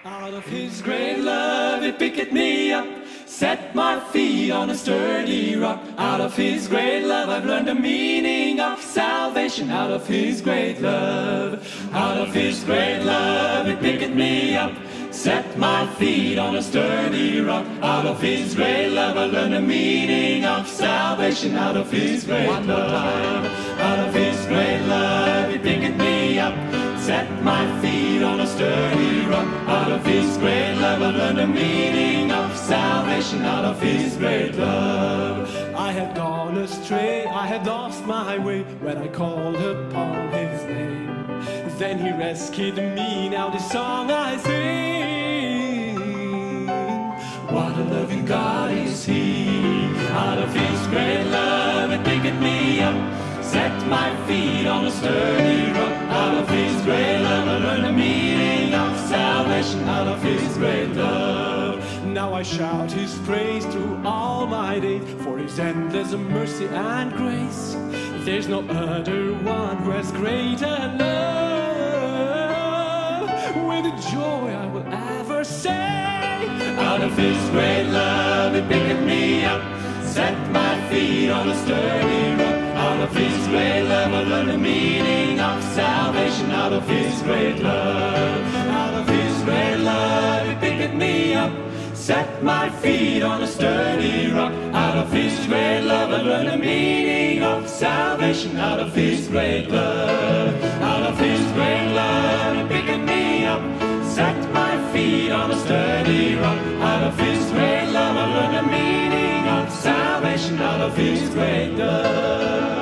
Out of his great love he picked me up, set my feet on a sturdy rock. Out of his great love I've learned the meaning of salvation. Out of his great love, out of his great love he picked me up, set my feet on a sturdy rock. Out of his great love I learned the meaning of salvation. Out of his great love, out of his great love he picked me up, set my feet on a sturdy rock. Out of his great love I learned the meaning of salvation. Out of his great love. I had gone astray, I had lost my way when I called upon his name. Then he rescued me, now this song I sing. What a loving God is he. Out of his great love he picked me up, set my feet on a sturdy rock. Out of his great love I learned the meaning of salvation. Out of his great love. Now I shout his praise through all my days, for his endless mercy and grace. There's no other one who has greater love. With joy I will ever say, out of his great love he picked me up, set my feet on a sturdy rock. Out of his great love I learned the meaning of salvation. Out of his great love, out of his great love he picked me up, set my feet on a sturdy rock. Out of his great love I learned the meaning of salvation. Out of his great love, out of his great love he picked me up, set my feet on a sturdy rock. Out of his great love I learned the meaning of salvation. Out of his great love.